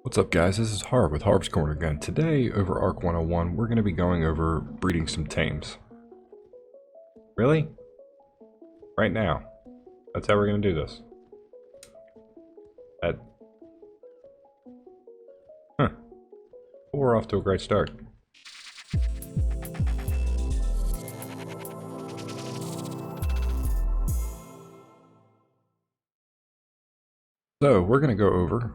What's up guys, this is Harv with Harv's Corner again. Today over Arc 101 we're going to be going over breeding some tames. Really? Right now. That's how we're going to do this. Well, we're off to a great start. So we're going to go over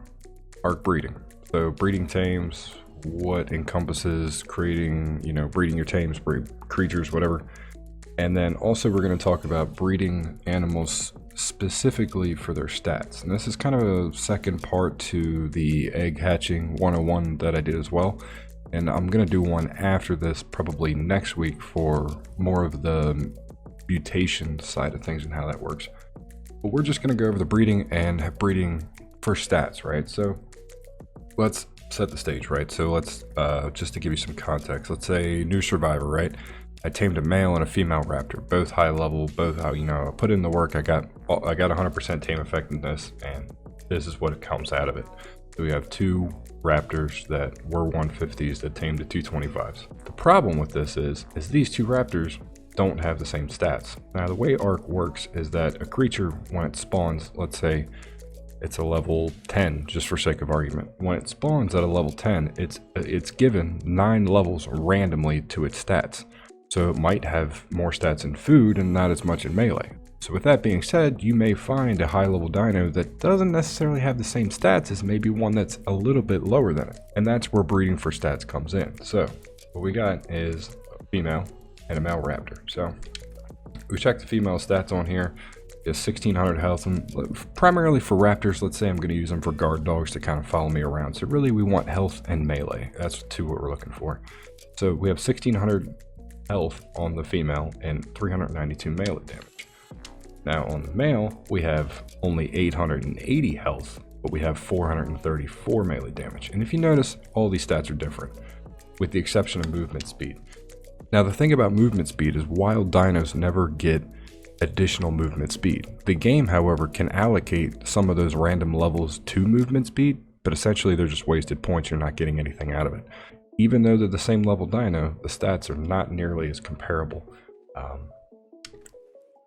arc breeding. So breeding tames, what encompasses creating, breeding your tames, creatures, whatever. And then also we're going to talk about breeding animals specifically for their stats. And this is kind of a second part to the egg hatching 101 that I did as well. And I'm going to do one after this probably next week for more of the mutation side of things and how that works. But we're just going to go over the breeding and breeding for stats, right? So let's set the stage, right? So let's just to give you some context, let's say new survivor, right? I tamed a male and a female raptor, both high level, both how I put in the work. I got 100% tame effectiveness, and this is what comes out of it. So we have two raptors that were 150s that tamed to 225s. The problem with this is these two raptors don't have the same stats. Now the way Arc works is that a creature, when it spawns, let's say it's a level 10, just for sake of argument. When it spawns at a level 10, it's given 9 levels randomly to its stats. So it might have more stats in food and not as much in melee. So with that being said, you may find a high level dino that doesn't necessarily have the same stats as maybe one that's a little bit lower than it. And that's where breeding for stats comes in. So what we got is a female and a male raptor. So we check the female stats on here. It's 1600 health, and primarily for raptors. Let's say I'm going to use them for guard dogs to kind of follow me around. So really we want health and melee. That's what we're looking for. So we have 1600 health on the female and 392 melee damage. Now on the male we have only 880 health, but we have 434 melee damage. And if you notice, all these stats are different with the exception of movement speed. Now the thing about movement speed is wild dinos never get additional movement speed. The game, however, can allocate some of those random levels to movement speed, but essentially they're just wasted points. You're not getting anything out of it. Even though they're the same level dino, the stats are not nearly as comparable.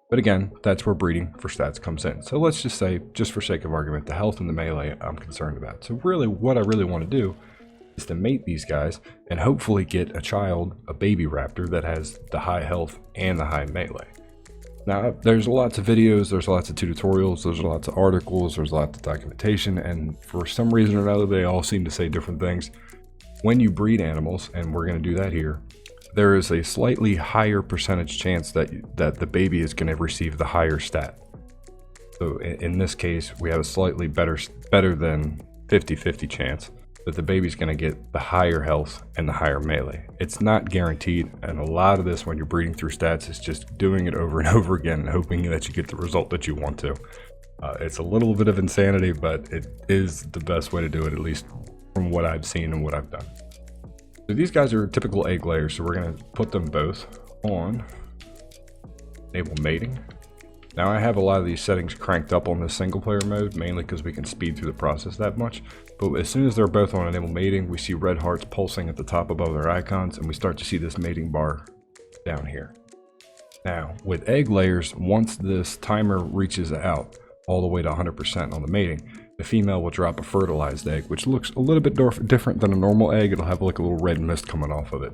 But again, that's where breeding for stats comes in. So let's just say, just for sake of argument, the health and the melee I'm concerned about. So really what I really want to do is to mate these guys and hopefully get a child, a baby raptor that has the high health and the high melee. Now there's lots of videos, there's lots of tutorials, there's lots of articles, there's lots of documentation, and for some reason or another they all seem to say different things. When you breed animals, and we're going to do that here, there is a slightly higher percentage chance that the baby is going to receive the higher stat. So in this case we have a slightly better than 50-50 chance that the baby's going to get the higher health and the higher melee. It's not guaranteed, and a lot of this when you're breeding through stats is just doing it over and over again and hoping that you get the result that you want to. It's a little bit of insanity, but it is the best way to do it, at least from what I've seen and what I've done. So these guys are typical egg layers, so we're going to put them both on enable mating. Now I have a lot of these settings cranked up on the single player mode, mainly because we can speed through the process that much. But as soon as they're both on enable mating, we see red hearts pulsing at the top above their icons, and we start to see this mating bar down here. Now with egg layers, once this timer reaches out all the way to 100% on the mating, the female will drop a fertilized egg, which looks a little bit different than a normal egg. It'll have like a little red mist coming off of it.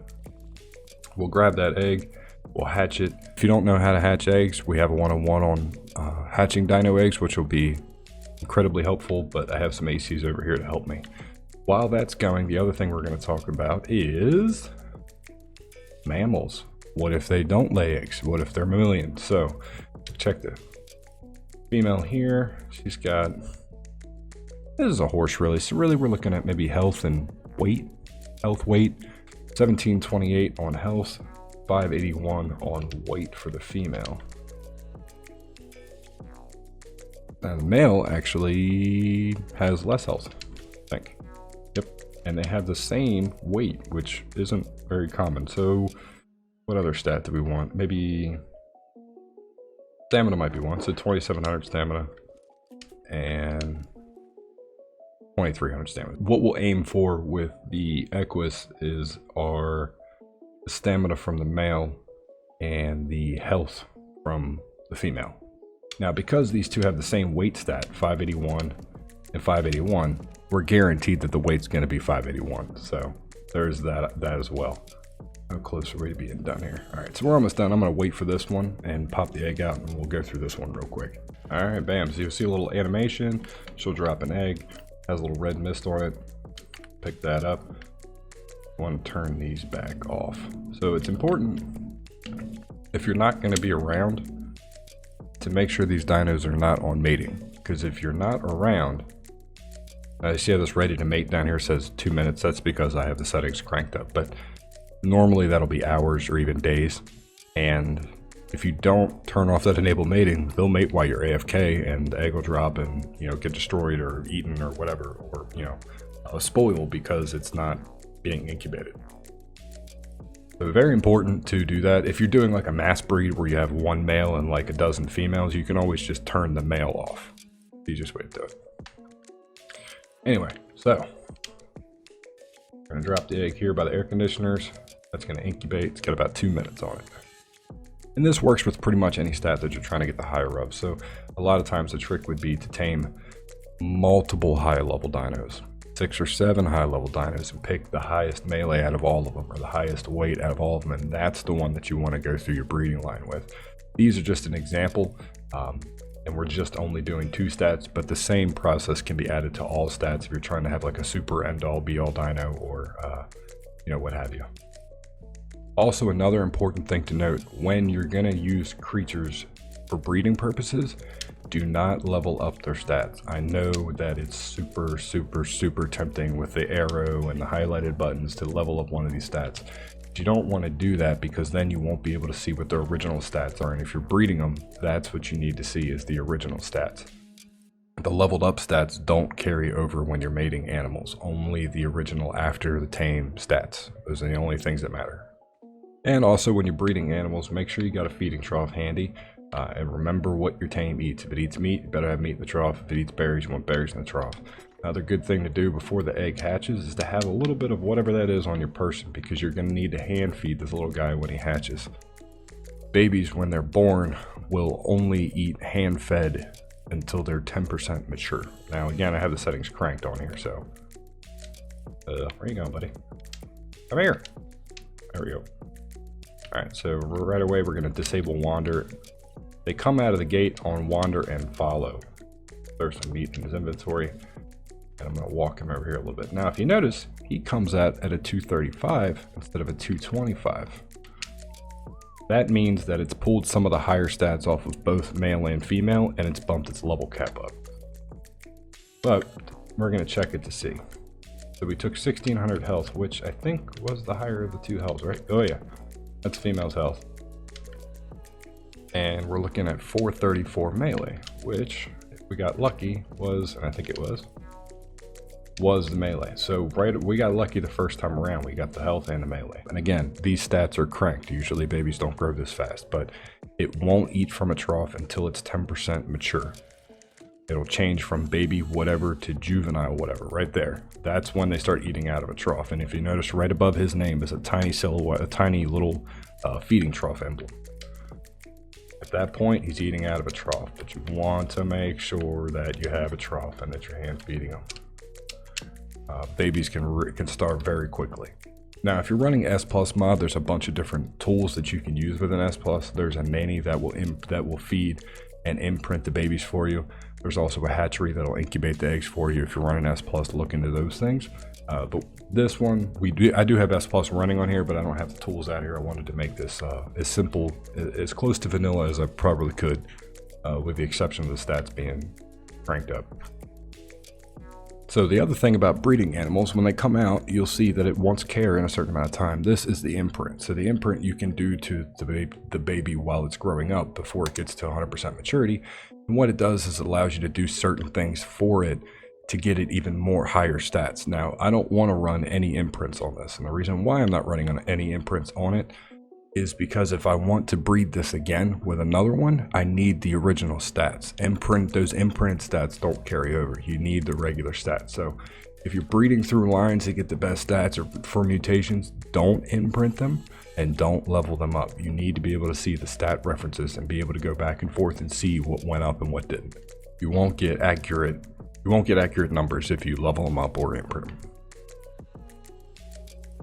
We'll grab that egg, we'll hatch it. If you don't know how to hatch eggs, we have a 101 on hatching dino eggs, which will be incredibly helpful, but I have some ACs over here to help me. While that's going, the other thing we're going to talk about is mammals. What if they don't lay eggs? What if they're mammalian? So check the female here. She's got, this is a horse really, so really we're looking at maybe health and weight. Health weight, 1728 on health, 581 on weight for the female. Now the male actually has less health, I think. Yep, and they have the same weight, which isn't very common. So what other stat do we want? Maybe stamina might be one, so 2700 stamina. And 2300 stamina. What we'll aim for with the Equus is our stamina from the male and the health from the female. Now, because these two have the same weight stat, 581 and 581, we're guaranteed that the weight's going to be 581. So there's that as well. How close are we to being done here? All right, so we're almost done. I'm going to wait for this one and pop the egg out, and we'll go through this one real quick. All right, bam. So you'll see a little animation. She'll drop an egg. Has a little red mist on it. Pick that up. I want to turn these back off. So it's important, if you're not going to be around, to make sure these dinos are not on mating. Because if you're not around, I see how this ready to mate down here says 2 minutes. That's because I have the settings cranked up. But normally that'll be hours or even days. And if you don't turn off that enable mating, they'll mate while you're AFK, and the egg will drop and, you know, get destroyed or eaten or whatever, or, you know, spoil because it's not being incubated. So very important to do that. If you're doing like a mass breed where you have one male and like a dozen females, you can always just turn the male off. Easiest way to do it. Anyway, so we're gonna drop the egg here by the air conditioners. That's gonna incubate. It's got about 2 minutes on it. And this works with pretty much any stat that you're trying to get the higher of. So a lot of times the trick would be to tame multiple high level dinos, 6 or 7 high level dinos, and pick the highest melee out of all of them, or the highest weight out of all of them. And that's the one that you want to go through your breeding line with. These are just an example. And we're just only doing 2 stats, but the same process can be added to all stats if you're trying to have like a super end all be all dino, or, you know, what have you. Also, another important thing to note, when you're going to use creatures for breeding purposes, do not level up their stats. I know that it's super tempting with the arrow and the highlighted buttons to level up one of these stats. But you don't want to do that, because then you won't be able to see what their original stats are. And if you're breeding them, that's what you need to see, is the original stats. The leveled up stats don't carry over when you're mating animals, only the original after the tame stats. Those are the only things that matter. And also, when you're breeding animals, make sure you got a feeding trough handy, and remember what your tame eats. If it eats meat, you better have meat in the trough. If it eats berries, you want berries in the trough. Another good thing to do before the egg hatches is to have a little bit of whatever that is on your person, because you're going to need to hand feed this little guy when he hatches. Babies, when they're born, will only eat hand fed until they're 10% mature. Now again, I have the settings cranked on here, so where you going, buddy? Come here. There we go. Alright, so right away we're going to disable wander. They come out of the gate on wander and follow. There's some meat in his inventory, and I'm going to walk him over here a little bit. Now if you notice, he comes out at a 235 instead of a 225. That means that it's pulled some of the higher stats off of both male and female, and it's bumped its level cap up. But we're going to check it to see. So we took 1600 health, which I think was the higher of the 2 healths, right? Oh yeah. That's female's health. And we're looking at 434 melee, which, if we got lucky, was, and I think it was the melee. So we got lucky the first time around. We got the health and the melee. And again, these stats are cranked. Usually babies don't grow this fast, but it won't eat from a trough until it's 10% mature. It'll change from baby whatever to juvenile whatever right there. That's when they start eating out of a trough. And if you notice, right above his name is a tiny silhouette, a tiny little feeding trough emblem. At that point, he's eating out of a trough, but you want to make sure that you have a trough and that you're hand feeding them. Babies can starve very quickly. Now, if you're running S+ mod, there's a bunch of different tools that you can use with an S+. There's a nanny that will feed and imprint the babies for you. There's also a hatchery that'll incubate the eggs for you. If you're running S+, look into those things. But this one, I do have S+ running on here, but I don't have the tools out here. I wanted to make this as simple, as close to vanilla as I probably could, with the exception of the stats being cranked up. So the other thing about breeding animals, when they come out, you'll see that it wants care in a certain amount of time. This is the imprint. So the imprint you can do to the baby while it's growing up before it gets to 100% maturity. And what it does is it allows you to do certain things for it to get it even more higher stats. Now, I don't want to run any imprints on this. And the reason why I'm not running on any imprints on it is because if I want to breed this again with another one, I need the original stats. Those imprinted stats don't carry over. You need the regular stats. So if you're breeding through lines to get the best stats or for mutations, don't imprint them and don't level them up. You need to be able to see the stat references and be able to go back and forth and see what went up and what didn't. You won't get accurate numbers if you level them up or imprint them.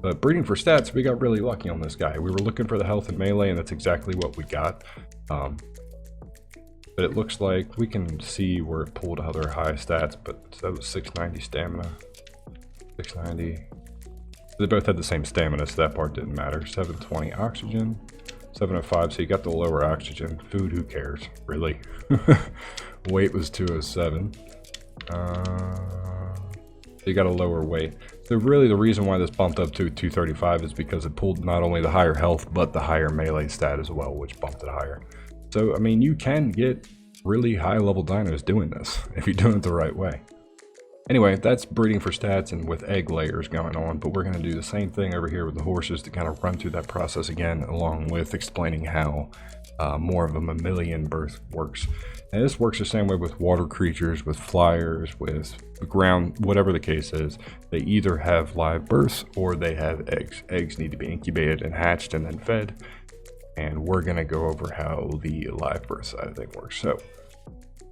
But breeding for stats, we got really lucky on this guy. We were looking for the health and melee, and that's exactly what we got. But it looks like we can see where it pulled other high stats, but that was 690 stamina, 690. They both had the same stamina, so that part didn't matter. 720 oxygen, 705, so you got the lower oxygen. Food, who cares, really? Weight was 207. You got a lower weight. So really the reason why this bumped up to 235 is because it pulled not only the higher health, but the higher melee stat as well, which bumped it higher. So, I mean, you can get really high level dinos doing this if you're doing it the right way. Anyway, that's breeding for stats and with egg layers going on, but we're going to do the same thing over here with the horses to kind of run through that process again, along with explaining how more of a mammalian birth works. And this works the same way with water creatures, with flyers, with ground, whatever the case is. They either have live births or they have eggs. Eggs need to be incubated and hatched and then fed. And we're going to go over how the live birth side of things works. So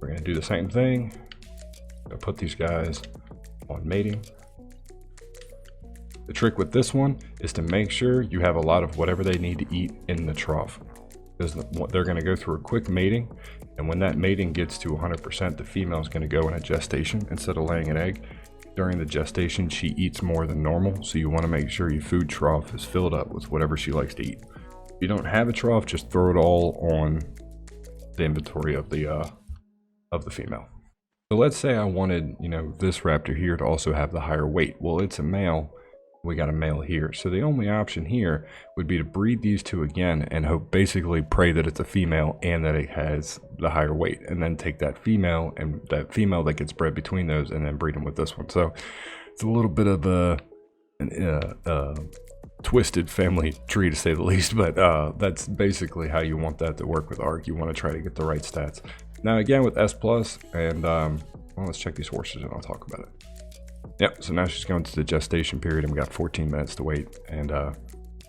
we're going to do the same thing. I'll put these guys on mating. The trick with this one is to make sure you have a lot of whatever they need to eat in the trough. Because they're going to go through a quick mating, and when that mating gets to 100%, the female is going to go in a gestation instead of laying an egg. During the gestation, she eats more than normal, so you want to make sure your food trough is filled up with whatever she likes to eat. If you don't have a trough, just throw it all on the inventory of the female. So let's say I wanted, this raptor here to also have the higher weight. Well, it's a male. We got a male here. So the only option here would be to breed these two again and basically pray that it's a female and that it has the higher weight, and then take that female and that female that gets bred between those and then breed them with this one. So it's a little bit of a twisted family tree to say the least, but that's basically how you want that to work with ARK. You want to try to get the right stats. Now again with S+, and well, let's check these horses and I'll talk about it. Yep, so now she's going to the gestation period and we got 14 minutes to wait, and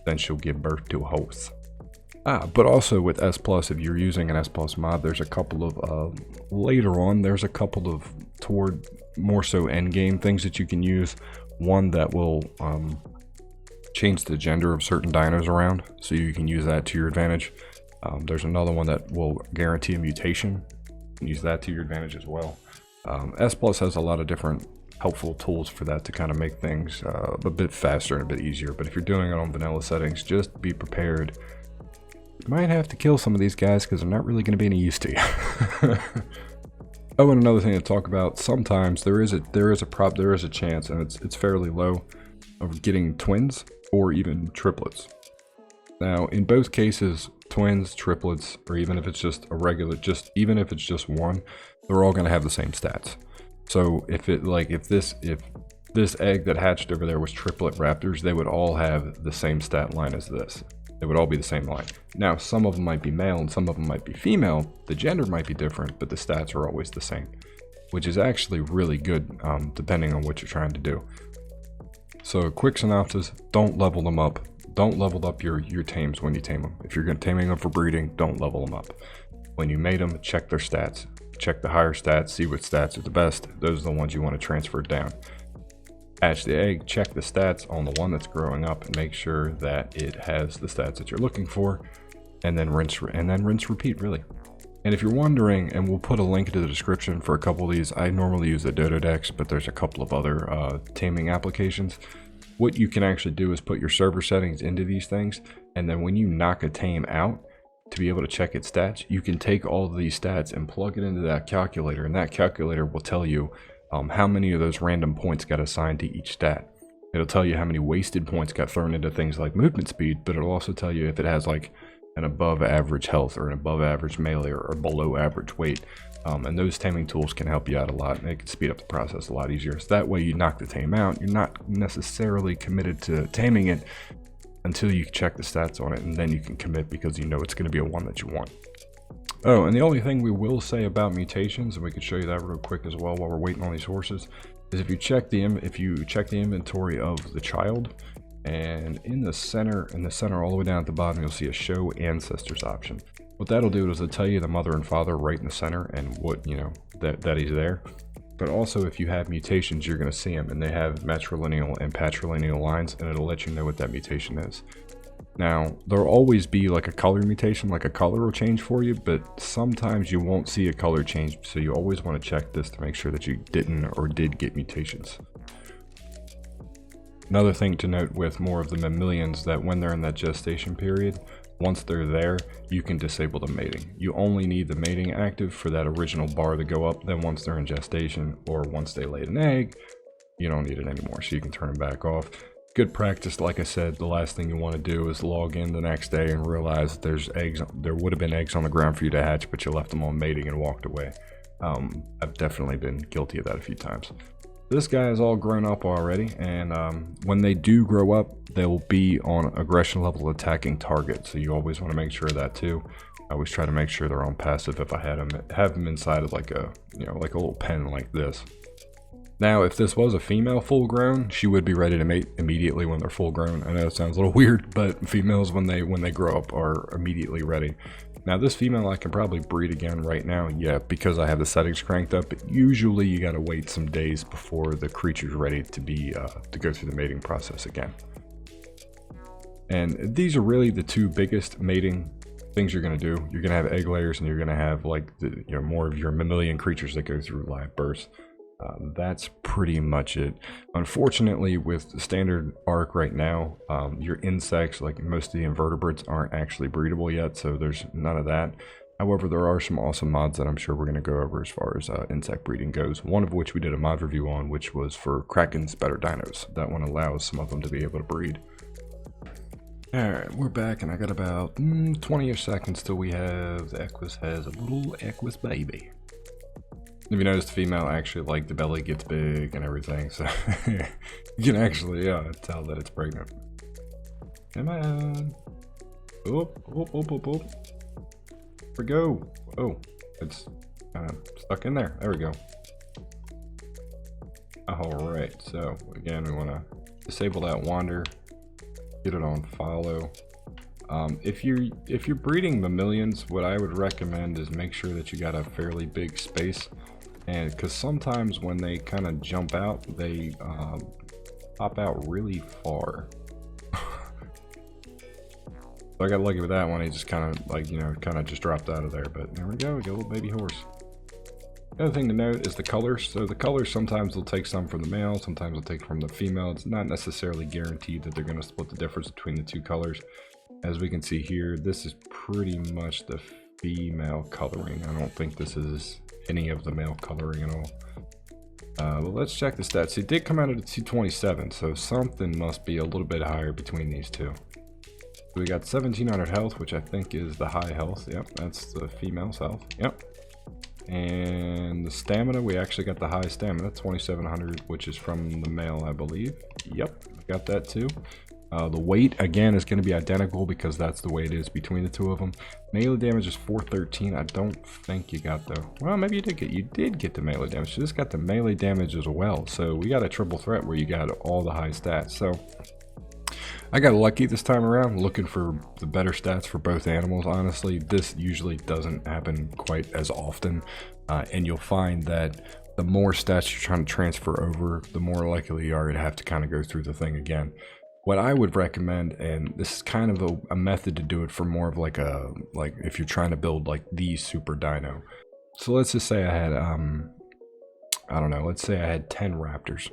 then she'll give birth to a horse. But also with S+, if you're using an S+ mod, there's a couple of, later on, there's a couple of toward more so endgame things that you can use. One that will change the gender of certain dinos around, so you can use that to your advantage. There's another one that will guarantee a mutation. You can use that to your advantage as well. S+ has a lot of different helpful tools for that to kind of make things a bit faster and a bit easier. But if you're doing it on vanilla settings, just be prepared. You might have to kill some of these guys because they're not really going to be any use to you. Oh, and another thing to talk about, sometimes there is a chance, and it's fairly low, of getting twins or even triplets. Now, in both cases, twins, triplets, or even if it's just a regular, even if it's just one, they're all going to have the same stats. So if this egg that hatched over there was triplet raptors, they would all have the same stat line as this. They would all be the same line. Now, some of them might be male and some of them might be female. The gender might be different, but the stats are always the same, which is actually really good depending on what you're trying to do. So a quick synopsis, don't level them up. Don't level up your tames when you tame them. If you're taming them for breeding, don't level them up. When you mate them, check their stats. Check the higher stats, see what stats are the best. Those are the ones you want to transfer down. Hatch the egg, check the stats on the one that's growing up and make sure that it has the stats that you're looking for, and then rinse repeat, really. And if you're wondering, and we'll put a link into the description for a couple of these, I normally use the Dododex, but there's a couple of other taming applications. What you can actually do is put your server settings into these things, and then when you knock a tame out, to be able to check its stats, you can take all of these stats and plug it into that calculator, and that calculator will tell you how many of those random points got assigned to each stat. It'll tell you how many wasted points got thrown into things like movement speed, but it'll also tell you if it has like an above average health or an above average melee or below average weight. And those taming tools can help you out a lot, and it can speed up the process a lot easier. So that way you knock the tame out, you're not necessarily committed to taming it, until you check the stats on it, and then you can commit because you know it's going to be a one that you want. Oh, and the only thing we will say about mutations, and we can show you that real quick as well while we're waiting on these horses, is if you check the inventory of the child, and in the center all the way down at the bottom, you'll see a show ancestors option. What that'll do is it'll tell you the mother and father right in the center and what, you know, that he's there. But also if you have mutations, you're going to see them, and they have matrilineal and patrilineal lines, and it'll let you know what that mutation is. Now, there'll always be like a color mutation, like a color will change for you, but sometimes you won't see a color change, so you always want to check this to make sure that you didn't or did get mutations. Another thing to note with more of the mammalians, that when they're in that gestation period, once they're there, you can disable the mating. You only need the mating active for that original bar to go up. Then once they're in gestation, or once they laid an egg, you don't need it anymore, so you can turn them back off. Good practice, like I said, the last thing you want to do is log in the next day and realize there's eggs. There would have been eggs on the ground for you to hatch, but you left them on mating and walked away. I've definitely been guilty of that a few times. This guy is all grown up already, and when they do grow up, they'll be on aggression level attacking target, so you always want to make sure of that too. I always try to make sure they're on passive if I have them inside of like a, you know, like a little pen like this. Now, if this was a female full grown, she would be ready to mate immediately when they're full grown. I know it sounds a little weird, but females when they grow up are immediately ready. Now this female I can probably breed again right now, yeah, because I have the settings cranked up. But usually you gotta wait some days before the creature's ready to be to go through the mating process again. And these are really the two biggest mating things you're gonna do. You're gonna have egg layers, and you're gonna have like the, you know, more of your mammalian creatures that go through live births. That's pretty much it. Unfortunately, with the standard arc right now, your insects, like most of the invertebrates, aren't actually breedable yet, so there's none of that. However, there are some awesome mods that I'm sure we're going to go over as far as insect breeding goes. One of which we did a mod review on, which was for Kraken's better dinos. That one allows some of them to be able to breed. Alright, we're back, and I got about 20-ish seconds till we have the Equus has a little Equus baby. If you notice, the female actually, like, the belly gets big and everything, so you can actually, tell that it's pregnant. Come on. Oop, oop, oop, oop, oop. There we go. Oh, it's kind of stuck in there. There we go. Alright, so again, we want to disable that wander, get it on follow. If you're breeding mammalians, what I would recommend is make sure that you got a fairly big space, and because sometimes when they kind of jump out, they pop out really far. So I got lucky with that one. He just kind of like, you know, kind of just dropped out of there. But there we go, a little baby horse. The other thing to note is the colors. So the colors, sometimes they'll take some from the male, sometimes they'll take from the female. It's not necessarily guaranteed that they're going to split the difference between the two colors. As we can see here, this is pretty much the female coloring. I don't think this is any of the male coloring at all. Well, let's check the stats. It did come out at a 227, so something must be a little bit higher between these two. So we got 1700 health, which I think is the high health. Yep, that's the female's health. Yep. And the stamina, we actually got the high stamina, 2700, which is from the male, I believe. Yep, got that too. The weight, again, is going to be identical because that's the way it is between the two of them. Melee damage is 413. I don't think you got the... Well, maybe you did get the melee damage. You just got the melee damage as well. So we got a triple threat where you got all the high stats. So I got lucky this time around, looking for the better stats for both animals. Honestly, this usually doesn't happen quite as often. And you'll find that the more stats you're trying to transfer over, the more likely you are to have to kind of go through the thing again. What I would recommend, and this is kind of a method to do it for more of like if you're trying to build like the super dino. So let's just say I had, I don't know, let's say I had 10 raptors,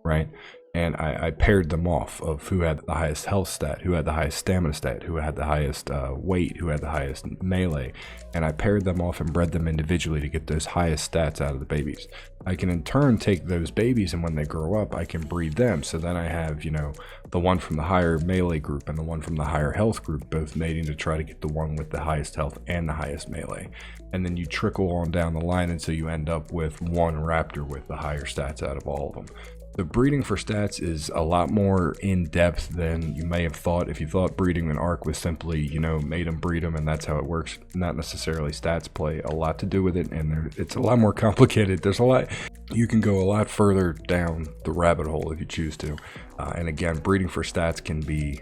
right? And I paired them off of who had the highest health stat, who had the highest stamina stat, who had the highest weight, who had the highest melee. And I paired them off and bred them individually to get those highest stats out of the babies. I can in turn take those babies, and when they grow up, I can breed them. So then I have, you know, the one from the higher melee group and the one from the higher health group, both mating to try to get the one with the highest health and the highest melee. And then you trickle on down the line until you end up with one raptor with the higher stats out of all of them. The breeding for stats is a lot more in depth than you may have thought. If you thought breeding an arc was simply, you know, made them breed them and that's how it works, not necessarily. Stats play a lot to do with it, and it's a lot more complicated. There's a lot, you can go a lot further down the rabbit hole if you choose to. And again, breeding for stats can be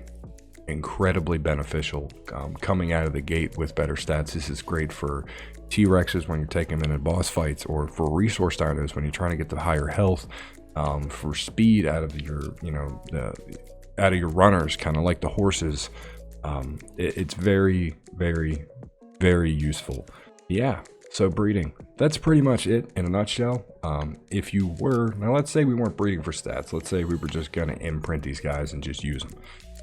incredibly beneficial coming out of the gate with better stats. This is great for T-Rexes when you're taking them in boss fights, or for resource dinos when you're trying to get the higher health. For speed out of your, you know, out of your runners, kind of like the horses. It's very, very, very useful. Yeah, so breeding, that's pretty much it in a nutshell. If you were, now let's say we weren't breeding for stats, let's say we were just gonna imprint these guys and just use them.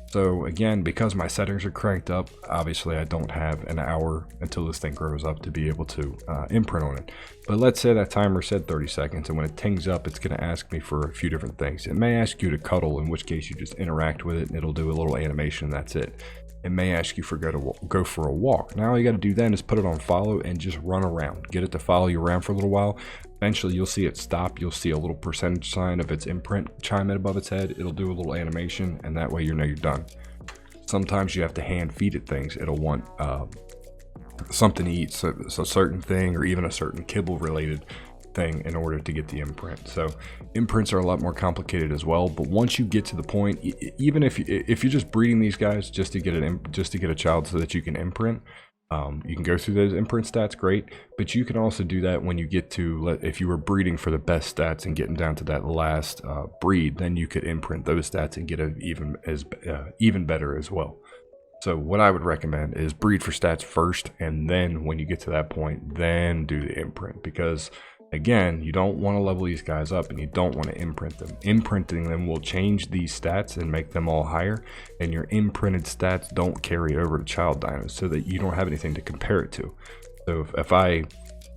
So again, because my settings are cranked up, obviously I don't have an hour until this thing grows up to be able to imprint on it. But let's say that timer said 30 seconds, and when it tings up, it's going to ask me for a few different things. It may ask you to cuddle, in which case you just interact with it and it'll do a little animation and that's it. It may ask you for go for a walk. Now all you got to do then is put it on follow and just run around. Get it to follow you around for a little while. Eventually you'll see it stop. You'll see a little percentage sign of its imprint chime in above its head. It'll do a little animation, and that way you know you're done. Sometimes you have to hand feed it things. It'll want something to eat, so a certain thing, or even a certain kibble related thing, in order to get the imprint. So imprints are a lot more complicated as well, but once you get to the point, even if you're just breeding these guys just to get a child so that you can imprint, you can go through those imprint stats, great, but you can also do that when you get to, if you were breeding for the best stats and getting down to that last breed, then you could imprint those stats and get it even better as well. So what I would recommend is breed for stats first, and then when you get to that point, then do the imprint, because again, you don't want to level these guys up and you don't want to imprint them. Imprinting them will change these stats and make them all higher, and your imprinted stats don't carry over to child dinos, so that you don't have anything to compare it to. So if I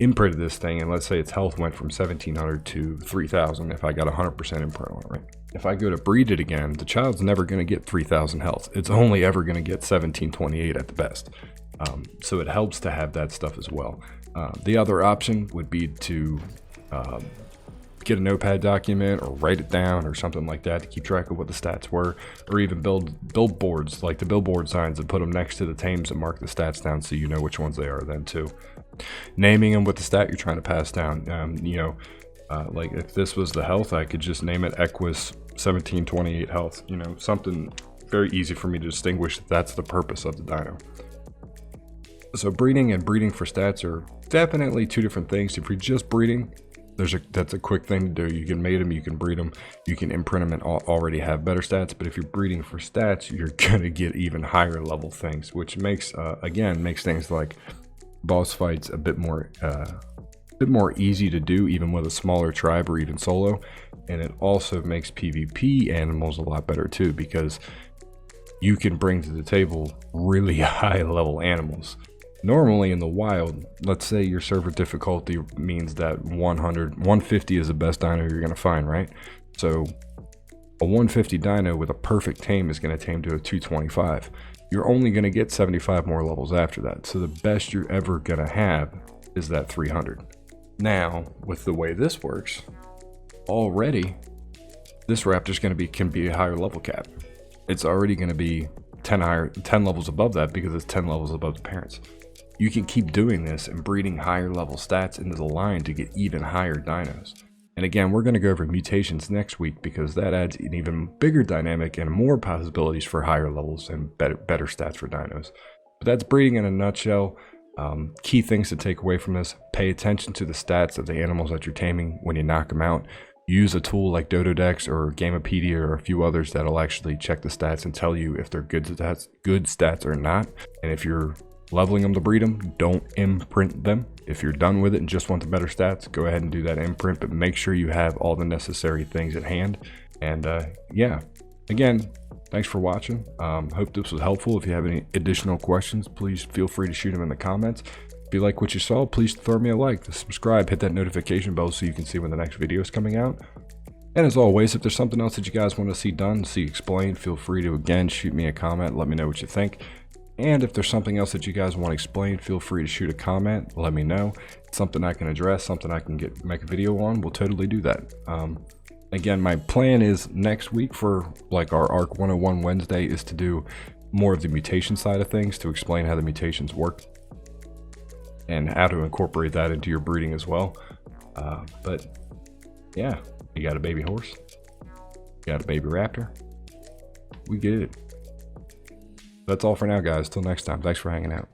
imprinted this thing and let's say its health went from 1700 to 3000, if I got 100% imprint on it, right? If I go to breed it again, the child's never going to get 3000 health. It's only ever going to get 1728 at the best. So it helps to have that stuff as well. The other option would be to get a notepad document or write it down or something like that to keep track of what the stats were, or even build boards like the billboard signs and put them next to the tames and mark the stats down so you know which ones they are then too. Naming them with the stat you're trying to pass down. Like if this was the health, I could just name it Equus 1728 health, you know, something very easy for me to distinguish that that's the purpose of the dino. So breeding and breeding for stats are definitely two different things. If you're just breeding, that's a quick thing to do. You can mate them, you can breed them, you can imprint them and already have better stats. But if you're breeding for stats, you're gonna get even higher level things, which makes things like boss fights a bit more easy to do, even with a smaller tribe or even solo. And it also makes PvP animals a lot better too, because you can bring to the table really high level animals. Normally in the wild, let's say your server difficulty means that 150 is the best dino you're going to find, right? So a 150 dino with a perfect tame is going to tame to a 225. You're only going to get 75 more levels after that. So the best you're ever going to have is that 300. Now, with the way this works, already this raptor's can be a higher level cap. It's already going to be 10 levels above that, because it's 10 levels above the parents. You can keep doing this and breeding higher level stats into the line to get even higher dinos. And again, we're going to go over mutations next week, because that adds an even bigger dynamic and more possibilities for higher levels and better stats for dinos. But that's breeding in a nutshell. Key things to take away from this: pay attention to the stats of the animals that you're taming when you knock them out. Use a tool like Dododex or Gamepedia or a few others that'll actually check the stats and tell you if they're good stats or not. And if you're leveling them to breed them, don't imprint them. If you're done with it and just want the better stats, go ahead and do that imprint, but make sure you have all the necessary things at hand. And yeah, again, thanks for watching. Hope this was helpful. If you have any additional questions, please feel free to shoot them in the comments. If you like what you saw, please throw me a like, subscribe, hit that notification bell so you can see when the next video is coming out. And as always, if there's something else that you guys want to see done, see explained, feel free to again shoot me a comment, let me know what you think. And if there's something else that you guys want explained, feel free to shoot a comment, let me know. It's something I can address, something I can make a video on, we'll totally do that. Again, my plan is next week for like our ARC 101 Wednesday is to do more of the mutation side of things, to explain how the mutations work and how to incorporate that into your breeding as well. But yeah, you got a baby horse, you got a baby raptor, we get it. That's all for now, guys. Till next time, thanks for hanging out.